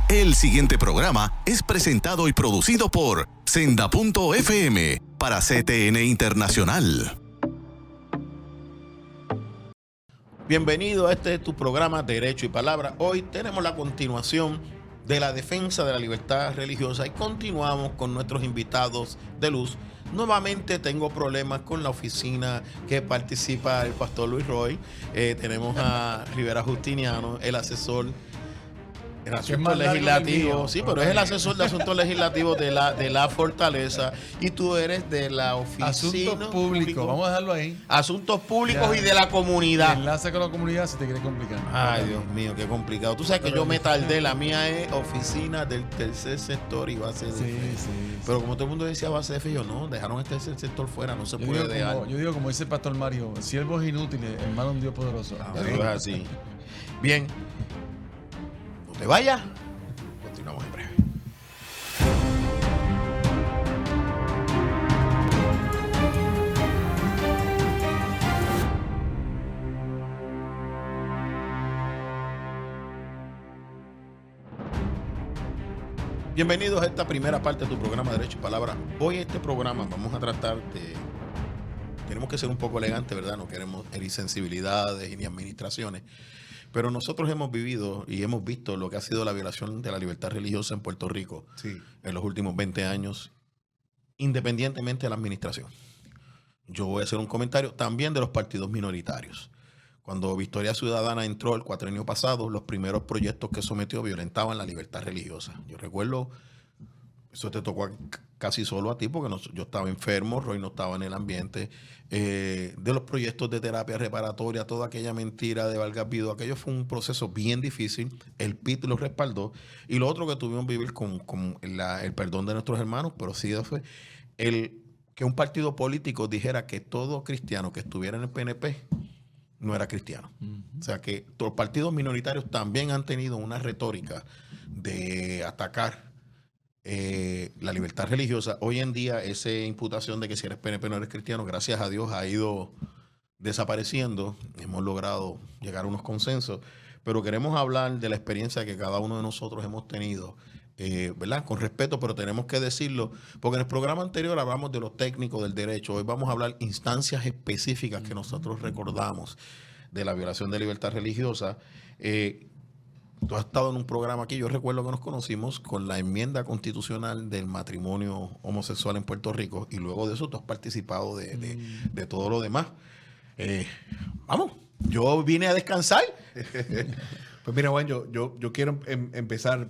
El siguiente programa es presentado y producido por Senda.fm para CTN Internacional. Bienvenido a tu programa Derecho y Palabra. Hoy tenemos la continuación de la defensa de la libertad religiosa y continuamos con nuestros invitados de luz. Nuevamente tengo problemas con la oficina que participa el pastor Luis Roy. Tenemos a Rivera Justiniano, el asesor en asuntos legislativos. Sí, pero es el asesor de asuntos legislativos de la Fortaleza y tú eres de la oficina. Asuntos públicos, vamos a dejarlo ahí. Asuntos públicos Ya. y de la comunidad. Enlace con la comunidad si te quiere complicar. Ay, Dios mío, qué complicado. Tú sabes que yo me tardé. La mía es oficina del tercer sector y base de fe. Sí. Pero como todo el mundo decía base de fe, yo no, dejaron este tercer sector fuera, no se puede dejar. Yo digo, como dice el pastor Mario, siervos inútiles, hermano de un Dios poderoso. Eso es así. Bien, no te vayas. Continuamos en breve. Bienvenidos a esta primera parte de tu programa Derecho y Palabra. Hoy en este programa vamos a tratar de... Tenemos que ser un poco elegantes, ¿verdad? No queremos herir sensibilidades ni administraciones. Pero nosotros hemos vivido y hemos visto lo que ha sido la violación de la libertad religiosa en Puerto Rico en los últimos 20 años, independientemente de la administración. Yo voy a hacer un comentario también de los partidos minoritarios. Cuando Victoria Ciudadana entró el cuatrienio pasado, los primeros proyectos que sometió violentaban la libertad religiosa. Yo recuerdo, eso te tocó casi solo a ti, porque yo estaba enfermo, Roy no estaba en el ambiente, de los proyectos de terapia reparatoria, toda aquella mentira de Vargas Vidó, aquello fue un proceso bien difícil, el PIT lo respaldó, y lo otro que tuvimos que vivir con el perdón de nuestros hermanos, pero sí fue que un partido político dijera que todo cristiano que estuviera en el PNP no era cristiano. O sea que los partidos minoritarios también han tenido una retórica de atacar la libertad religiosa. Hoy en día esa imputación de que si eres PNP no eres cristiano, gracias a Dios ha ido desapareciendo. Hemos logrado llegar a unos consensos, pero queremos hablar de la experiencia que cada uno de nosotros hemos tenido, ¿verdad? Con respeto, pero tenemos que decirlo, porque en el programa anterior hablamos de lo técnico del derecho. Hoy vamos a hablar instancias específicas que nosotros recordamos de la violación de libertad religiosa. Tú has estado en un programa aquí, yo recuerdo que nos conocimos con la enmienda constitucional del matrimonio homosexual en Puerto Rico, y luego de eso tú has participado de todo lo demás. Vamos, yo vine a descansar. Pues mira, Juan, yo quiero empezar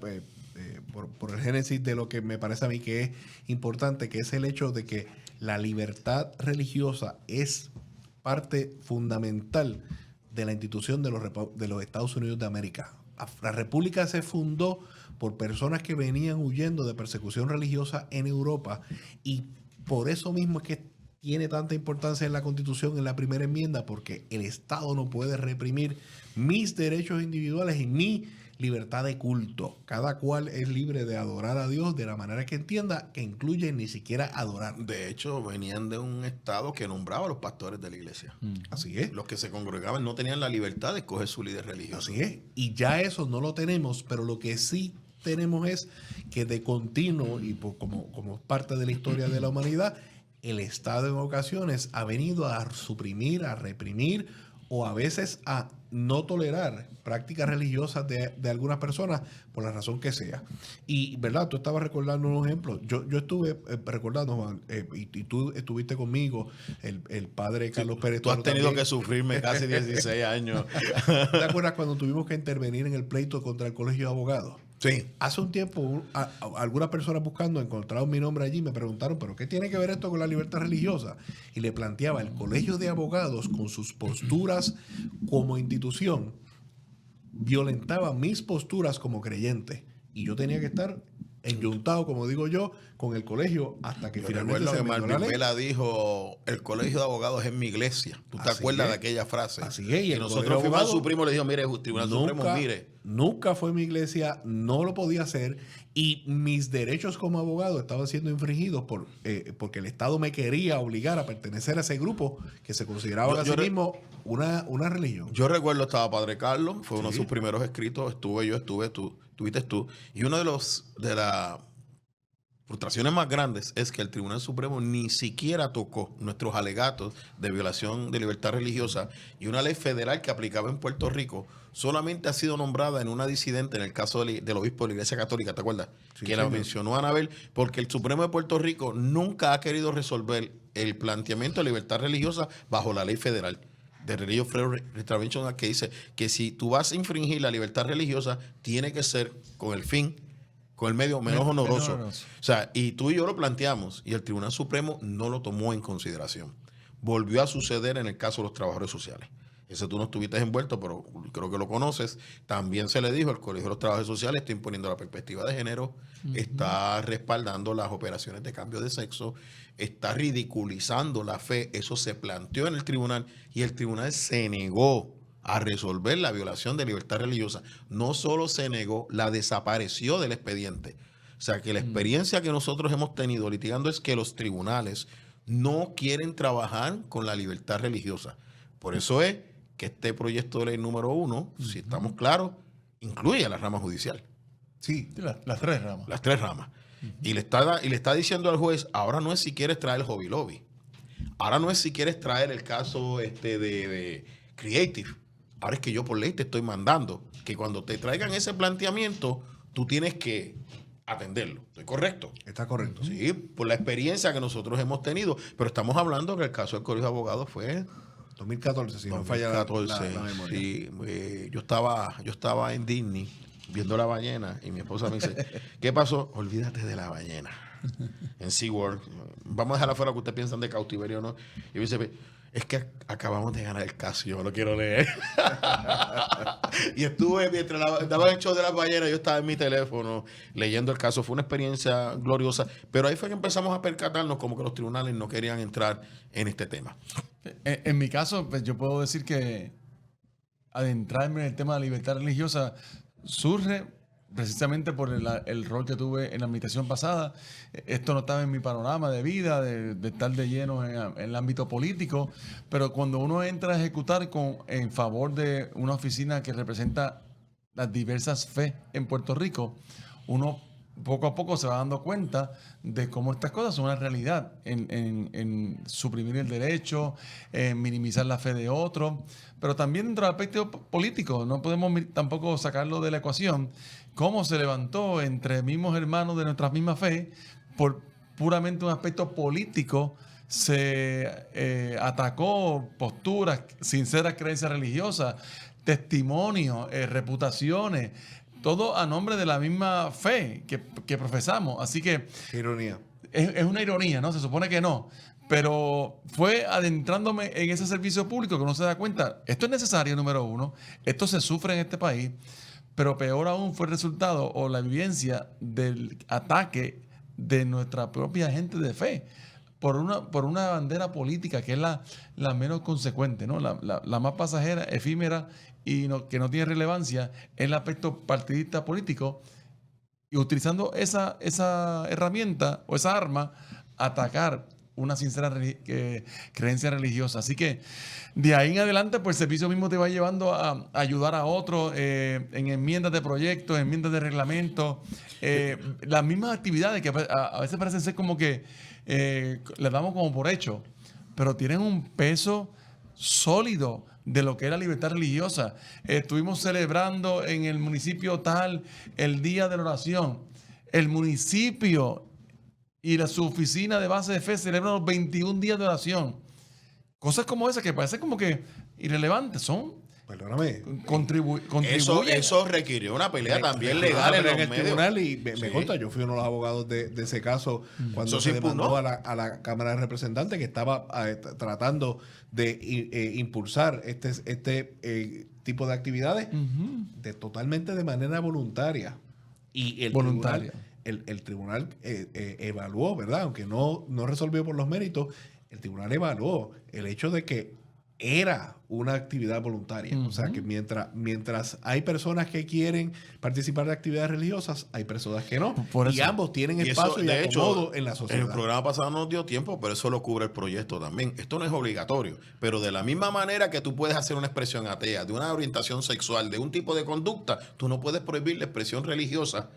por el génesis de lo que me parece a mí que es importante, que es el hecho de que la libertad religiosa es parte fundamental de la institución de los Estados Unidos de América. La República se fundó por personas que venían huyendo de persecución religiosa en Europa, y por eso mismo es que tiene tanta importancia en la Constitución, en la primera enmienda, porque el Estado no puede reprimir mis derechos individuales y mi libertad de culto. Cada cual es libre de adorar a Dios de la manera que entienda, que incluye ni siquiera adorar. De hecho, venían de un estado que nombraba a los pastores de la iglesia. Así es. Los que se congregaban no tenían la libertad de escoger su líder religioso. Así es. Y ya eso no lo tenemos, pero lo que sí tenemos es que de continuo, y como parte de la historia de la humanidad, el Estado en ocasiones ha venido a suprimir, a reprimir o a veces a no tolerar prácticas religiosas de algunas personas por la razón que sea. Y, ¿verdad? Tú estabas recordando un ejemplo. Yo estuve recordando, Juan, y tú estuviste conmigo, el padre Carlos Pérez. Tú has tenido que sufrirme casi 16 años. ¿Te acuerdas cuando tuvimos que intervenir en el pleito contra el Colegio de Abogados? Sí. Hace un tiempo, algunas personas buscando encontraron mi nombre allí, me preguntaron, ¿pero qué tiene que ver esto con la libertad religiosa? Y le planteaba, el Colegio de Abogados, con sus posturas como institución, violentaba mis posturas como creyente. Y yo tenía que estar enyuntado, como digo yo, con el colegio hasta que finalmente se recuerdo que enmendó la Marvin ley. Vela dijo, el Colegio de Abogados es mi iglesia. ¿Tú te Así acuerdas es. de aquella frase? Así es. Y Y el nosotros Colegio de fuimos al Abogados Supremo y le dijimos, mire, Tribunal Supremo, mire, nunca fue mi iglesia, no lo podía hacer y mis derechos como abogado estaban siendo infringidos porque el Estado me quería obligar a pertenecer a ese grupo que se consideraba a sí mismo una religión. Yo recuerdo, estaba Padre Carlos, fue uno de sus primeros escritos, estuviste tú, y uno de las frustraciones más grandes es que el Tribunal Supremo ni siquiera tocó nuestros alegatos de violación de libertad religiosa, y una ley federal que aplicaba en Puerto Rico solamente ha sido nombrada en una disidente en el caso del obispo de la Iglesia Católica, ¿te acuerdas? Sí, que la mencionó Anabel, porque el Supremo de Puerto Rico nunca ha querido resolver el planteamiento de libertad religiosa bajo la ley federal de Religious Freedom Retravention, que dice que si tú vas a infringir la libertad religiosa, tiene que ser con el medio menos honoroso. O sea, y tú y yo lo planteamos y el Tribunal Supremo no lo tomó en consideración. Volvió a suceder en el caso de los trabajadores sociales. Ese tú no estuviste envuelto, pero creo que lo conoces. También se le dijo al Colegio de los Trabajadores Sociales, está imponiendo la perspectiva de género, está respaldando las operaciones de cambio de sexo, está ridiculizando la fe. Eso se planteó en el tribunal y el tribunal se negó a resolver la violación de libertad religiosa. No solo se negó, la desapareció del expediente. O sea, que la experiencia que nosotros hemos tenido litigando es que los tribunales no quieren trabajar con la libertad religiosa. Por eso es que este proyecto de ley número 1, si estamos claros, incluye a la rama judicial. Sí, las tres ramas. Las tres ramas. Y le está diciendo al juez, ahora no es si quieres traer el Hobby Lobby. Ahora no es si quieres traer el caso de Creative. Ahora es que yo por ley te estoy mandando que cuando te traigan ese planteamiento, tú tienes que atenderlo. ¿Estoy correcto? Está correcto. Sí, por la experiencia que nosotros hemos tenido. Pero estamos hablando que el caso del Colegio de Abogados fue 2014, si no falla la memoria. Sí, yo estaba en Disney viendo la ballena y mi esposa me dice, ¿qué pasó? Olvídate de la ballena. En SeaWorld. Vamos a dejar afuera que ustedes piensan de cautiverio o no. Y me dice, es que acabamos de ganar el caso, yo lo quiero leer. Y estuve, mientras daba el show de las ballenas, yo estaba en mi teléfono leyendo el caso. Fue una experiencia gloriosa, pero ahí fue que empezamos a percatarnos como que los tribunales no querían entrar en este tema. En mi caso, pues yo puedo decir que adentrarme en el tema de la libertad religiosa surge precisamente por el rol que tuve en la administración pasada. Esto no estaba en mi panorama de vida, de estar de lleno en el ámbito político, pero cuando uno entra a ejecutar en favor de una oficina que representa las diversas fe en Puerto Rico, uno poco a poco se va dando cuenta de cómo estas cosas son una realidad en suprimir el derecho, en minimizar la fe de otros, pero también dentro del aspecto político. No podemos tampoco sacarlo de la ecuación. Cómo se levantó entre mismos hermanos de nuestra misma fe por puramente un aspecto político, se atacó posturas, sinceras creencias religiosas, testimonios, reputaciones, todo a nombre de la misma fe que profesamos. Así que qué ironía. Es una ironía, ¿no? Se supone que no. Pero fue adentrándome en ese servicio público que uno se da cuenta. Esto es necesario, número uno. Esto se sufre en este país. Pero peor aún fue el resultado o la vivencia del ataque de nuestra propia gente de fe por una bandera política que es la menos consecuente, ¿no? La más pasajera, efímera y que no tiene relevancia en el aspecto partidista político, y utilizando esa herramienta o esa arma, atacar una sincera creencia religiosa. Así que de ahí en adelante, pues el servicio mismo te va llevando a ayudar a otros en enmiendas de proyectos, enmiendas de reglamentos, las mismas actividades que a veces parecen ser como que les damos como por hecho, pero tienen un peso sólido de lo que es la libertad religiosa. Estuvimos celebrando en el municipio tal el Día de la Oración. El municipio y su oficina de base de fe celebran los 21 días de oración. Cosas como esas que parecen como que irrelevantes son. Perdóname. Contribuyen. Eso requirió una pelea también legal en el tribunal y me consta, yo fui uno de los abogados de ese caso cuando se demandó a la Cámara de Representantes, que estaba tratando de impulsar este tipo de actividades totalmente de manera voluntaria. Y el voluntaria. El tribunal evaluó, ¿verdad? Aunque no resolvió por los méritos, el tribunal evaluó el hecho de que era una actividad voluntaria. O sea que mientras hay personas que quieren participar de actividades religiosas, hay personas que no. Y ambos tienen espacio y acomodo en la sociedad. En el programa pasado no nos dio tiempo, pero eso lo cubre el proyecto también. Esto no es obligatorio, pero de la misma manera que tú puedes hacer una expresión atea, de una orientación sexual, de un tipo de conducta, tú no puedes prohibir la expresión religiosa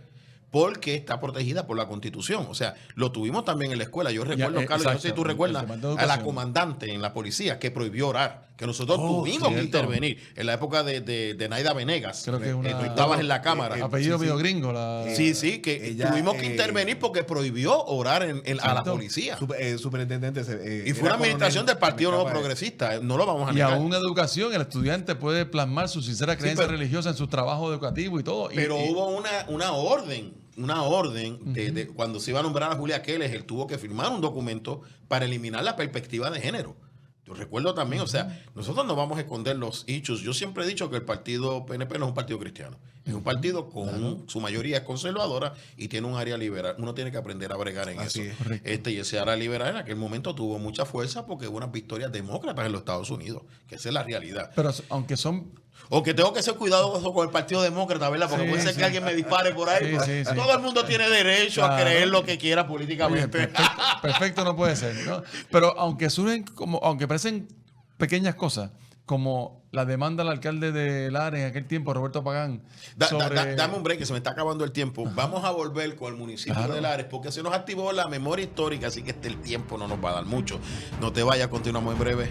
porque está protegida por la Constitución. O sea, lo tuvimos también en la escuela. Yo recuerdo, Carlos, yo no sé si tú recuerdas, a la comandante en la policía que prohibió orar, que nosotros tuvimos que intervenir en la época de Naida Venegas. Creo que tú estabas en la Cámara. Apellido medio gringo. Sí, que tuvimos que intervenir porque prohibió orar a la policía. Superintendente. Y fue una administración del Partido Nuevo Progresista. No lo vamos a negar. Y aún en educación, el estudiante puede plasmar su sincera creencia religiosa en su trabajo educativo y todo. Pero hubo una orden de cuando se iba a nombrar a Julia Keles, él tuvo que firmar un documento para eliminar la perspectiva de género. Yo recuerdo también, o sea, nosotros no vamos a esconder los hechos. Yo siempre he dicho que el partido PNP no es un partido cristiano. Es un partido con su mayoría es conservadora y tiene un área liberal. Uno tiene que aprender a bregar en eso. Y ese área liberal en aquel momento tuvo mucha fuerza porque hubo unas victorias demócratas en los Estados Unidos, que esa es la realidad. Pero aunque son... O que tengo que ser cuidadoso con el Partido Demócrata, ¿verdad? Porque puede ser que alguien me dispare por ahí. Todo el mundo tiene derecho a creer lo que quiera políticamente. Perfecto no puede ser, ¿no? Pero aunque parecen pequeñas cosas, como la demanda al alcalde de Lares en aquel tiempo, Roberto Pagán. Dame un break, que se me está acabando el tiempo. Vamos a volver con el municipio de Lares, porque se nos activó la memoria histórica, así que el tiempo no nos va a dar mucho. No te vayas, continuamos en breve.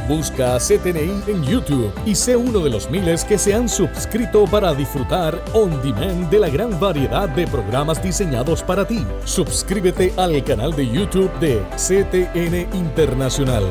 Busca a CTNI en YouTube y sé uno de los miles que se han suscrito para disfrutar on demand de la gran variedad de programas diseñados para ti. Suscríbete al canal de YouTube de CTN Internacional.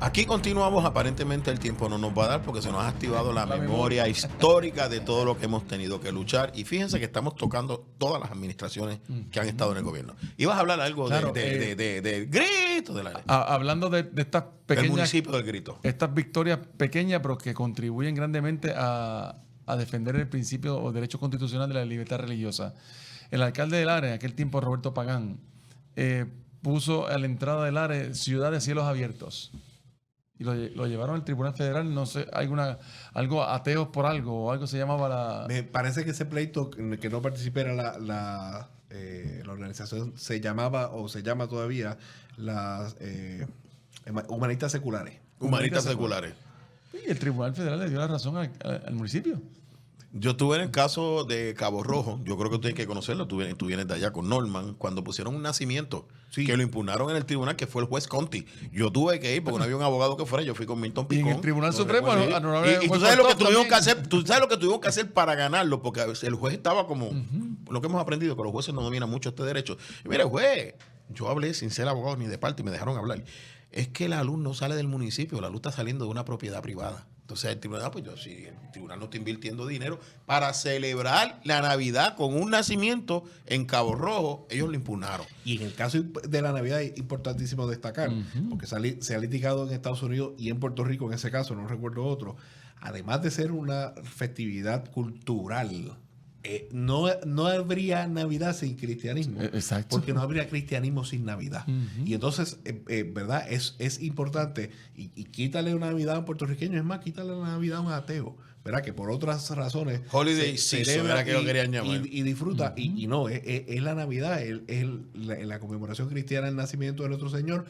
Aquí continuamos, aparentemente el tiempo no nos va a dar porque se nos ha activado la memoria histórica de todo lo que hemos tenido que luchar. Y fíjense que estamos tocando todas las administraciones que han estado en el gobierno. Ibas a hablar algo del grito. Hablando de estas pequeñas... El municipio del grito. Estas victorias pequeñas, pero que contribuyen grandemente a defender el principio o derecho constitucional de la libertad religiosa. El alcalde de Lares, en aquel tiempo Roberto Pagán, puso a la entrada de Lares ciudad de cielos abiertos. Y lo llevaron al Tribunal Federal, no sé, algo ateos por algo, o algo se llamaba la... Me parece que ese pleito que no participara la organización se llamaba, o se llama todavía, las Humanistas Seculares. Humanistas Seculares. Y el Tribunal Federal le dio la razón al municipio. Yo estuve en el caso de Cabo Rojo, yo creo que ustedes tienen que conocerlo, tú vienes de allá con Norman, cuando pusieron un nacimiento, que lo impugnaron en el tribunal, que fue el juez Conti. Yo tuve que ir porque no había un abogado que fuera, yo fui con Milton Picón. Y en el Tribunal Supremo, y tú sabes lo que tuvimos que hacer, tú sabes lo que tuvimos que hacer para ganarlo, porque el juez estaba como, lo que hemos aprendido, que los jueces no dominan mucho este derecho. Y mira, juez, yo hablé sin ser abogado ni de parte y me dejaron hablar. Es que la luz no sale del municipio, la luz está saliendo de una propiedad privada. Entonces el tribunal, si el tribunal no está invirtiendo dinero para celebrar la Navidad con un nacimiento en Cabo Rojo, ellos lo impugnaron. Y en el caso de la Navidad es importantísimo destacar, porque se ha litigado en Estados Unidos y en Puerto Rico en ese caso, no recuerdo otro, además de ser una festividad cultural, no habría Navidad sin cristianismo. Exacto. Porque no habría cristianismo sin Navidad. Y entonces, ¿verdad? Es importante. Y quítale una Navidad a un puertorriqueño, es más, quítale una Navidad a un ateo, ¿verdad? Que por otras razones Holiday season, era que lo querían llamar. Y disfruta. Y no, es la Navidad, es la conmemoración cristiana del nacimiento de nuestro Señor.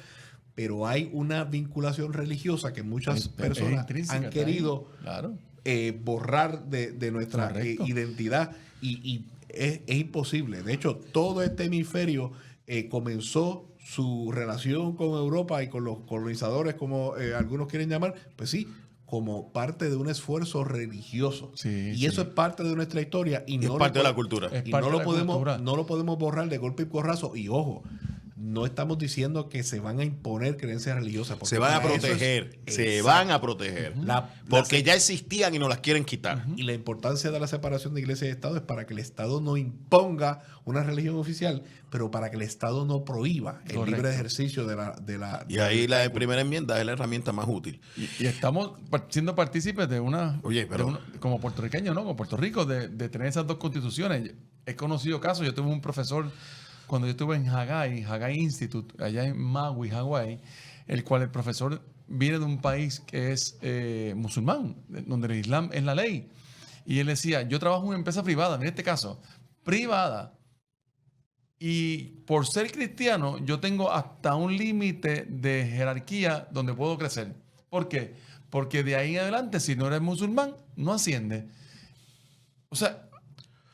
Pero hay una vinculación religiosa que muchas personas han querido borrar de nuestra identidad y es imposible. De hecho, todo este hemisferio comenzó su relación con Europa y con los colonizadores, como algunos quieren llamar, pues sí, como parte de un esfuerzo religioso. Y eso es parte de nuestra historia y no es parte de la cultura. Y no lo podemos borrar de golpe y porrazo. Y ojo, no estamos diciendo que se van a imponer creencias religiosas. Se van a proteger, van a proteger. Porque ya existían y nos las quieren quitar. Y la importancia de la separación de iglesia y Estado es para que el Estado no imponga una religión oficial, pero para que el Estado no prohíba el libre ejercicio de la y ahí la primera enmienda es la herramienta más útil. Y estamos siendo partícipes de una... Oye, pero... como puertorriqueños, ¿no? Como Puerto Rico, de tener esas dos constituciones. He conocido casos. Yo tuve un profesor cuando yo estuve en Haggai Institute, allá en Maui, Hawái, el cual el profesor viene de un país que es musulmán, donde el Islam es la ley. Y él decía, yo trabajo en una empresa privada, en este caso, privada, y por ser cristiano, yo tengo hasta un límite de jerarquía donde puedo crecer. ¿Por qué? Porque de ahí en adelante, si no eres musulmán, no asciende. O sea,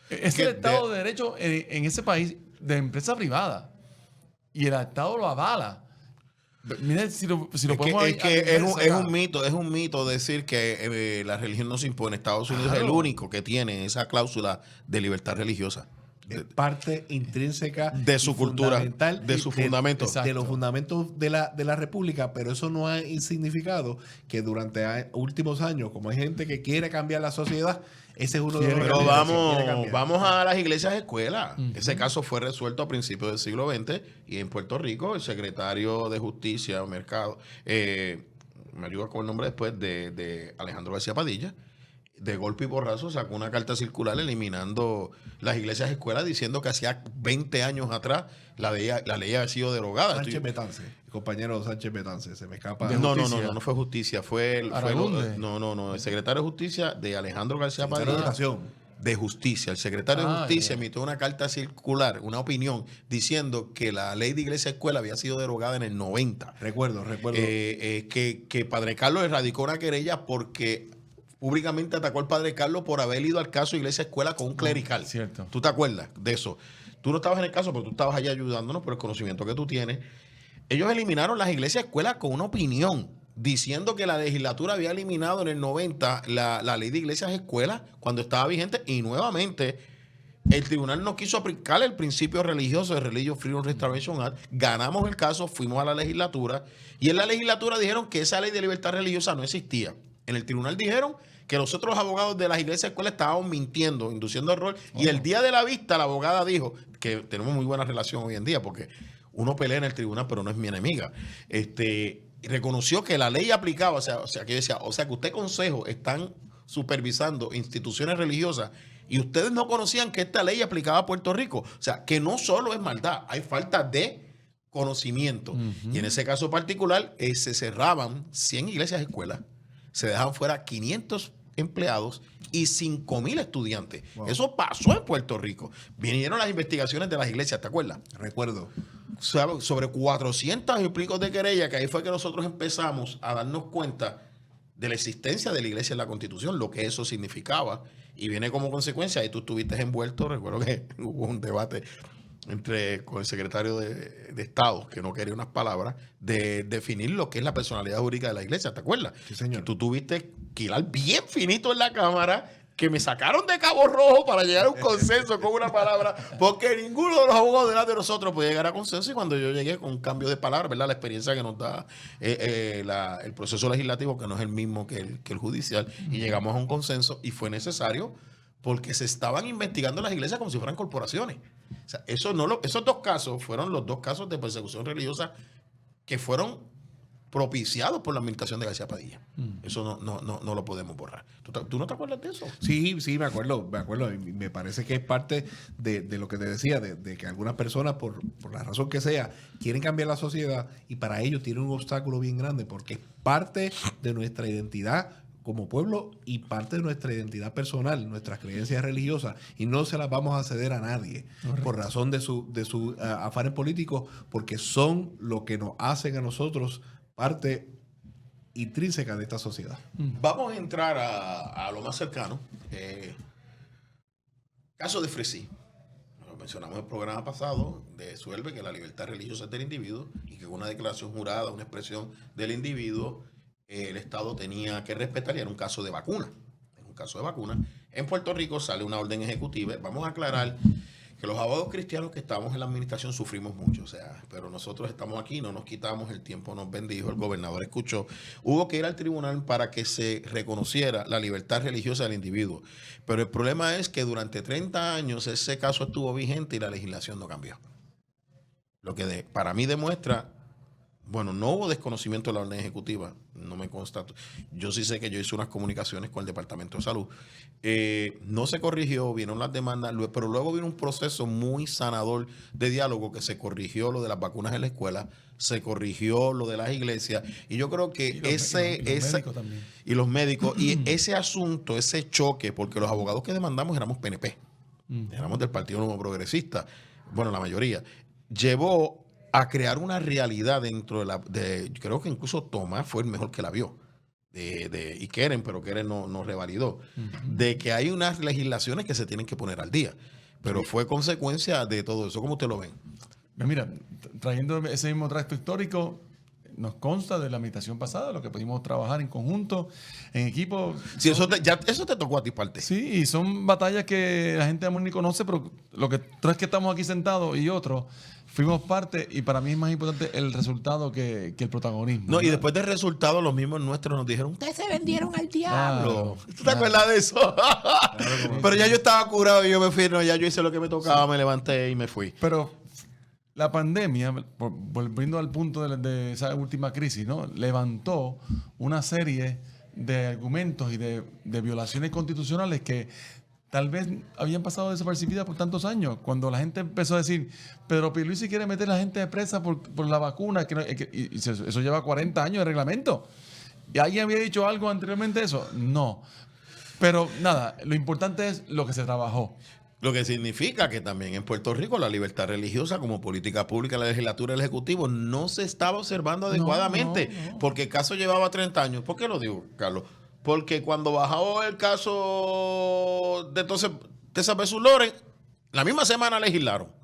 es el Estado de Derecho en ese país de empresa privada. Y el Estado lo avala. Mira, si lo podemos... Es un mito decir que la religión no se impone. Estados Unidos es el único que tiene esa cláusula de libertad religiosa. Es parte intrínseca de su cultura, de su fundamento. De los fundamentos de la República, pero eso no ha significado que durante últimos años, como hay gente que quiere cambiar la sociedad, ese es uno de los... Pero vamos a las iglesias escuelas. Ese caso fue resuelto a principios del siglo XX y en Puerto Rico el secretario de Justicia, Mercado, me ayuda con el nombre después, de Alejandro García Padilla, de golpe y porrazo sacó una carta circular eliminando las iglesias escuelas diciendo que hacía 20 años atrás la ley había sido derogada. Sánchez Betance, el compañero Sánchez Betance, se me escapa. No fue justicia, fue el secretario de Justicia de Alejandro García Padilla. De Justicia. El secretario de Justicia emitió una carta circular, una opinión, diciendo que la ley de iglesia escuela había sido derogada en el 90. Recuerdo. Que Padre Carlos erradicó una querella porque públicamente atacó al Padre Carlos por haber ido al caso Iglesia Escuela con un clerical. Cierto. ¿Tú te acuerdas de eso? Tú no estabas en el caso, pero tú estabas allá ayudándonos por el conocimiento que tú tienes. Ellos eliminaron las iglesias escuelas con una opinión, diciendo que la legislatura había eliminado en el 90 la ley de iglesias escuelas cuando estaba vigente, y nuevamente el tribunal no quiso aplicar el principio religioso de Religious Freedom Restoration Act. Ganamos el caso, fuimos a la legislatura, y en la legislatura dijeron que esa ley de libertad religiosa no existía. En el tribunal dijeron que los otros abogados de las iglesias escuelas estaban mintiendo, induciendo error. Y el día de la vista, la abogada dijo que tenemos muy buena relación hoy en día, porque uno pelea en el tribunal, pero no es mi enemiga. Reconoció que la ley aplicaba, o sea, que decía, o sea, que usted, consejo, están supervisando instituciones religiosas y ustedes no conocían que esta ley aplicaba a Puerto Rico. O sea, que no solo es maldad, hay falta de conocimiento. Y en ese caso particular, se cerraban 100 iglesias escuelas. Se dejaban fuera 500 empleados y 5,000 estudiantes. Wow. Eso pasó en Puerto Rico. Vinieron las investigaciones de las iglesias, ¿te acuerdas? Recuerdo. Sobre 400 y pico de querella, que ahí fue que nosotros empezamos a darnos cuenta de la existencia de la iglesia en la Constitución, lo que eso significaba. Y viene como consecuencia, y tú estuviste envuelto, recuerdo que hubo un debate con el secretario de Estado, que no quería unas palabras, de definir lo que es la personalidad jurídica de la iglesia, ¿te acuerdas? Sí, señor. Que tú tuviste que hilar bien finito en la Cámara, que me sacaron de Cabo Rojo para llegar a un consenso con una palabra, porque ninguno de los abogados delante de nosotros podía llegar a consenso, y cuando yo llegué con un cambio de palabra, ¿verdad? La experiencia que nos da el proceso legislativo, que no es el mismo que el judicial, y llegamos a un consenso, y fue necesario porque se estaban investigando las iglesias como si fueran corporaciones. O sea, esos dos casos fueron los dos casos de persecución religiosa que fueron propiciados por la administración de García Padilla. Eso no lo podemos borrar. ¿Tú no te acuerdas de eso? Sí, me acuerdo. Y me parece que es parte de lo que te decía, de que algunas personas, por la razón que sea, quieren cambiar la sociedad, y para ello tienen un obstáculo bien grande, porque es parte de nuestra identidad como pueblo y parte de nuestra identidad personal, nuestras creencias religiosas, y no se las vamos a ceder a nadie. Correcto. Por razón de su afanes políticos, porque son lo que nos hacen a nosotros parte intrínseca de esta sociedad. Vamos a entrar a lo más cercano. Caso de Fresí. Lo mencionamos en el programa pasado, resuelve que la libertad religiosa es del individuo y que con una declaración jurada, una expresión del individuo, el Estado tenía que respetar, y era un caso de vacuna. En un caso de vacuna, en Puerto Rico sale una orden ejecutiva. Vamos a aclarar que los abogados cristianos que estamos en la administración sufrimos mucho, o sea, pero nosotros estamos aquí, no nos quitamos, el tiempo nos bendijo, el gobernador escuchó. Hubo que ir al tribunal para que se reconociera la libertad religiosa del individuo, pero el problema es que durante 30 años ese caso estuvo vigente y la legislación no cambió. Lo que para mí demuestra, bueno, no hubo desconocimiento de la orden ejecutiva, no me consta. Yo sí sé que yo hice unas comunicaciones con el Departamento de Salud. No se corrigió, vieron las demandas, pero luego vino un proceso muy sanador de diálogo que se corrigió lo de las vacunas en la escuela, se corrigió lo de las iglesias, y yo creo que los médicos, y ese asunto, ese choque, porque los abogados que demandamos éramos PNP, éramos del Partido Nuevo Progresista, bueno, la mayoría, llevó a crear una realidad dentro yo creo que incluso Tomás fue el mejor que la vio, y Keren, pero Keren no revalidó, de que hay unas legislaciones que se tienen que poner al día, pero fue consecuencia de todo eso. ¿Cómo usted lo ven? Mira, trayendo ese mismo tracto histórico, nos consta de la administración pasada, lo que pudimos trabajar en conjunto, en equipo. Sí, eso te tocó a ti parte. Sí, y son batallas que la gente aún ni conoce, pero lo que tres que estamos aquí sentados y otros fuimos parte, y para mí es más importante el resultado que el protagonismo. No, y después del resultado, los mismos nuestros nos dijeron, ustedes se vendieron al diablo. ¿Tú te acuerdas de eso? Pero ya yo estaba curado y yo me fui, ya yo hice lo que me tocaba, me levanté y me fui. Pero la pandemia, volviendo al punto de esa última crisis, ¿no?, levantó una serie de argumentos y de violaciones constitucionales que tal vez habían pasado desapercibidas por tantos años. Cuando la gente empezó a decir, Pedro Pierluisi quiere meter a la gente presa por la vacuna, eso lleva 40 años de reglamento. ¿Y alguien había dicho algo anteriormente de eso? No. Pero nada, lo importante es lo que se trabajó. Lo que significa que también en Puerto Rico la libertad religiosa como política pública en la legislatura y el ejecutivo no se estaba observando adecuadamente, porque el caso llevaba 30 años. ¿Por qué lo digo, Carlos? Porque cuando bajó el caso de Tessa versus Loren, la misma semana legislaron.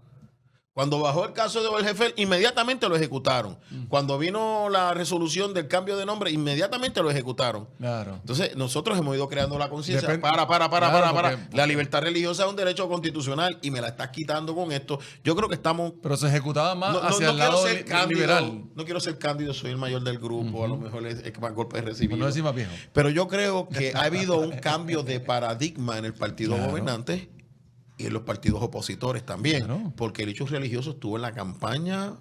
Cuando bajó el caso de Obergefell, inmediatamente lo ejecutaron. Cuando vino la resolución del cambio de nombre, inmediatamente lo ejecutaron. Claro. Entonces, nosotros hemos ido creando la conciencia. Porque La libertad religiosa es un derecho constitucional y me la estás quitando con esto. Yo creo que estamos... Pero se ejecutaba más hacia el lado liberal. No quiero ser cándido, soy el mayor del grupo. A lo mejor es que más golpes recibido. No decir más viejo. Pero yo creo que ha habido un cambio de paradigma en el partido gobernante y en los partidos opositores también, porque el hecho religioso estuvo en la campaña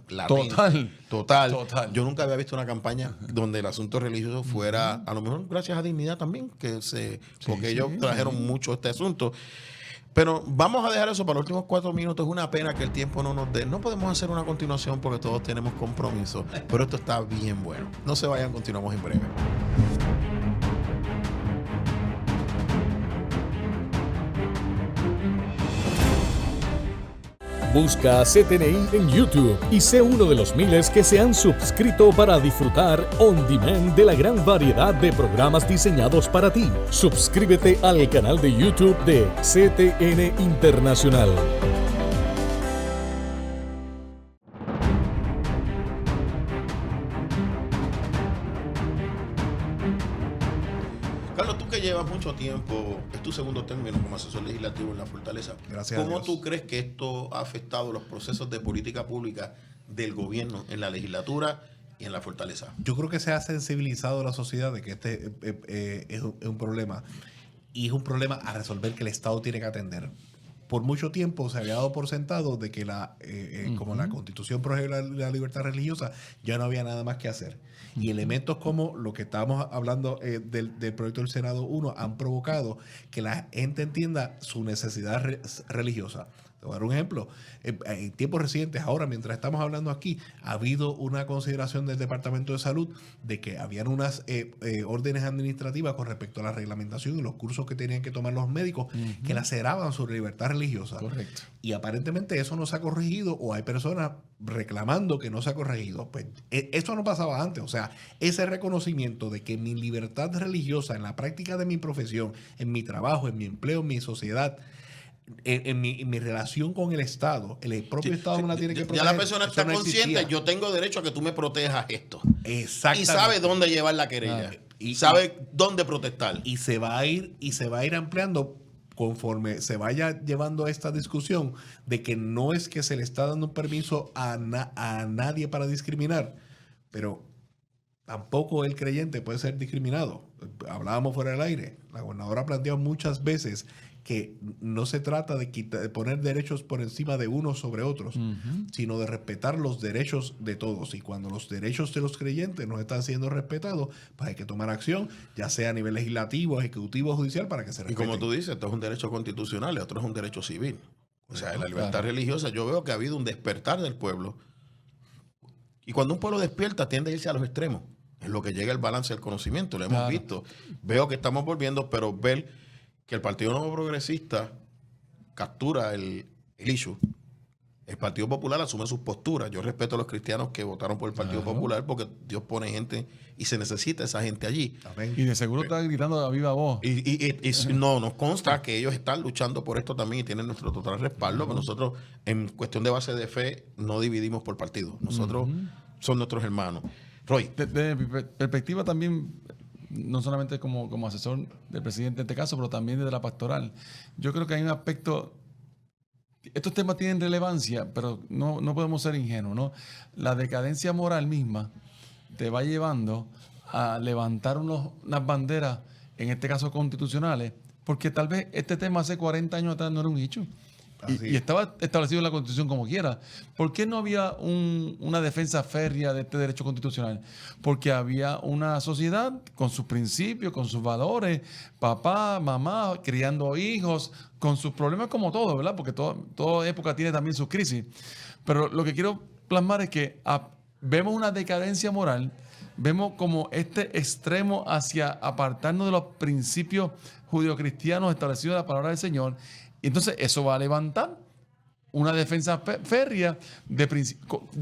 total. Yo nunca había visto una campaña donde el asunto religioso fuera, a lo mejor gracias a Dignidad también, porque ellos trajeron mucho este asunto. Pero vamos a dejar eso para los últimos 4 minutos. Es una pena que el tiempo no nos dé. No podemos hacer una continuación porque todos tenemos compromiso, pero esto está bien bueno. No se vayan, continuamos en breve. Busca a CTNI en YouTube y sé uno de los miles que se han suscrito para disfrutar on demand de la gran variedad de programas diseñados para ti. Suscríbete al canal de YouTube de CTN Internacional. Carlos, tú que llevas mucho tiempo, es tu segundo término como asesor legislativo en la Fortaleza. Gracias a ¿Cómo Dios. tú crees que esto ha afectado los procesos de política pública del gobierno en la legislatura y en la Fortaleza? Yo creo que se ha sensibilizado la sociedad de que este es un problema, y es un problema a resolver que el Estado tiene que atender. Por mucho tiempo se había dado por sentado de que como la Constitución prohíbe la libertad religiosa, ya no había nada más que hacer. Y elementos como lo que estábamos hablando del proyecto del Senado 1 han provocado que la gente entienda su necesidad religiosa. Te voy a dar un ejemplo. En tiempos recientes, ahora mientras estamos hablando aquí, ha habido una consideración del Departamento de Salud de que habían unas órdenes administrativas con respecto a la reglamentación y los cursos que tenían que tomar los médicos que laceraban su libertad religiosa. Correcto. Y aparentemente eso no se ha corregido, o hay personas reclamando que no se ha corregido. Pues esto no pasaba antes. O sea, ese reconocimiento de que mi libertad religiosa en la práctica de mi profesión, en mi trabajo, en mi empleo, en mi sociedad, en mi relación con el Estado, el propio Estado me la tiene que proteger. Ya la persona está consciente, existía. yo tengo derecho a que tú me protejas esto. Exactamente. Y sabe dónde llevar la querella. Y sabe dónde protestar. Y se va a ir ampliando conforme se vaya llevando esta discusión de que no es que se le está dando un permiso a nadie para discriminar, pero tampoco el creyente puede ser discriminado. Hablábamos fuera del aire. La gobernadora ha planteado muchas veces que no se trata de poner derechos por encima de unos sobre otros, sino de respetar los derechos de todos. Y cuando los derechos de los creyentes no están siendo respetados, pues hay que tomar acción, ya sea a nivel legislativo, ejecutivo, judicial, para que se respeten. Y como tú dices, esto es un derecho constitucional y otro es un derecho civil. O sea, en la libertad religiosa yo veo que ha habido un despertar del pueblo. Y cuando un pueblo despierta, tiende a irse a los extremos. Es lo que llega el balance del conocimiento. Lo hemos visto. Veo que estamos volviendo, pero ver que el Partido Nuevo Progresista captura el issue. El Partido Popular asume sus posturas. Yo respeto a los cristianos que votaron por el Partido Popular porque Dios pone gente y se necesita esa gente allí. Amén. Y de seguro está gritando a viva voz. Y no, nos consta que ellos están luchando por esto también y tienen nuestro total respaldo. Que nosotros, en cuestión de base de fe, no dividimos por partido. Nosotros son nuestros hermanos. Roy. De mi perspectiva también, no solamente como asesor del presidente en este caso, pero también desde la pastoral. Yo creo que hay un aspecto. Estos temas tienen relevancia, pero no podemos ser ingenuos, ¿no? La decadencia moral misma te va llevando a levantar unas banderas, en este caso constitucionales, porque tal vez este tema hace 40 años atrás no era un hecho. Y estaba establecido en la Constitución como quiera. ¿Por qué no había una defensa férrea de este derecho constitucional? Porque había una sociedad con sus principios, con sus valores, papá, mamá, criando hijos, con sus problemas como todo, ¿verdad? Porque toda época tiene también sus crisis. Pero lo que quiero plasmar es que vemos una decadencia moral, vemos como este extremo hacia apartarnos de los principios judeocristianos establecidos en la palabra del Señor. Y entonces eso va a levantar una defensa férrea de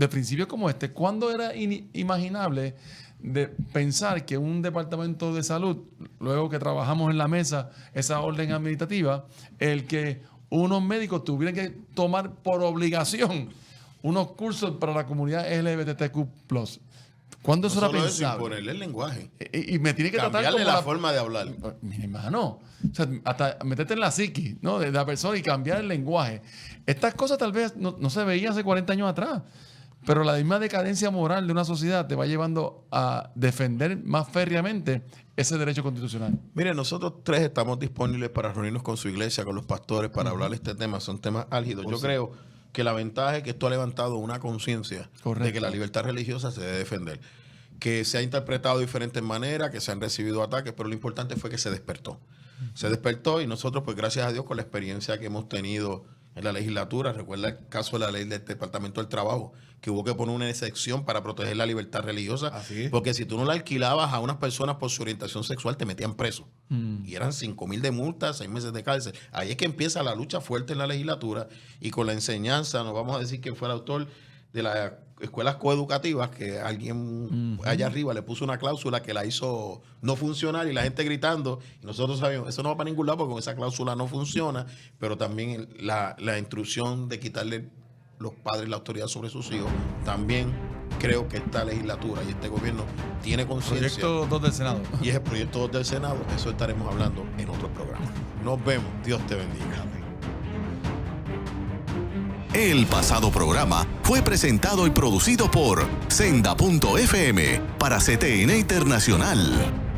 principios como este. ¿Cuándo era inimaginable de pensar que un departamento de salud, luego que trabajamos en la mesa esa orden administrativa, el que unos médicos tuvieran que tomar por obligación unos cursos para la comunidad LGBTQ+? ¿Cuándo eso era pensable? Imponerle el lenguaje. Y me tiene que tratar cambiarle como la forma de hablar. Mi hermano, o sea, hasta meterte en la psiqui, ¿no? De la persona y cambiar el lenguaje. Estas cosas tal vez no se veían hace 40 años atrás, pero la misma decadencia moral de una sociedad te va llevando a defender más férreamente ese derecho constitucional. Mire, nosotros tres estamos disponibles para reunirnos con su iglesia, con los pastores, para hablar de este tema. Son temas álgidos. Yo creo que la ventaja es que esto ha levantado una conciencia de que la libertad religiosa se debe defender. Que se ha interpretado de diferentes maneras, que se han recibido ataques, pero lo importante fue que se despertó. Se despertó y nosotros, pues gracias a Dios, con la experiencia que hemos tenido en la legislatura, recuerda el caso de la ley del Departamento del Trabajo, que hubo que poner una excepción para proteger la libertad religiosa, porque si tú no la alquilabas a unas personas por su orientación sexual, te metían preso. Y eran 5,000 de multa, 6 meses de cárcel. Ahí es que empieza la lucha fuerte en la legislatura y con la enseñanza, no vamos a decir quién fue el autor de las escuelas coeducativas, que alguien allá arriba le puso una cláusula que la hizo no funcionar y la gente gritando, y nosotros sabemos, eso no va para ningún lado porque con esa cláusula no funciona, pero también la instrucción de quitarle los padres la autoridad sobre sus hijos, también creo que esta legislatura y este gobierno tiene conciencia. Proyecto 2 del Senado. Y es el proyecto 2 del Senado, eso estaremos hablando en otro programa. Nos vemos, Dios te bendiga. El pasado programa fue presentado y producido por Senda.fm para CTN Internacional.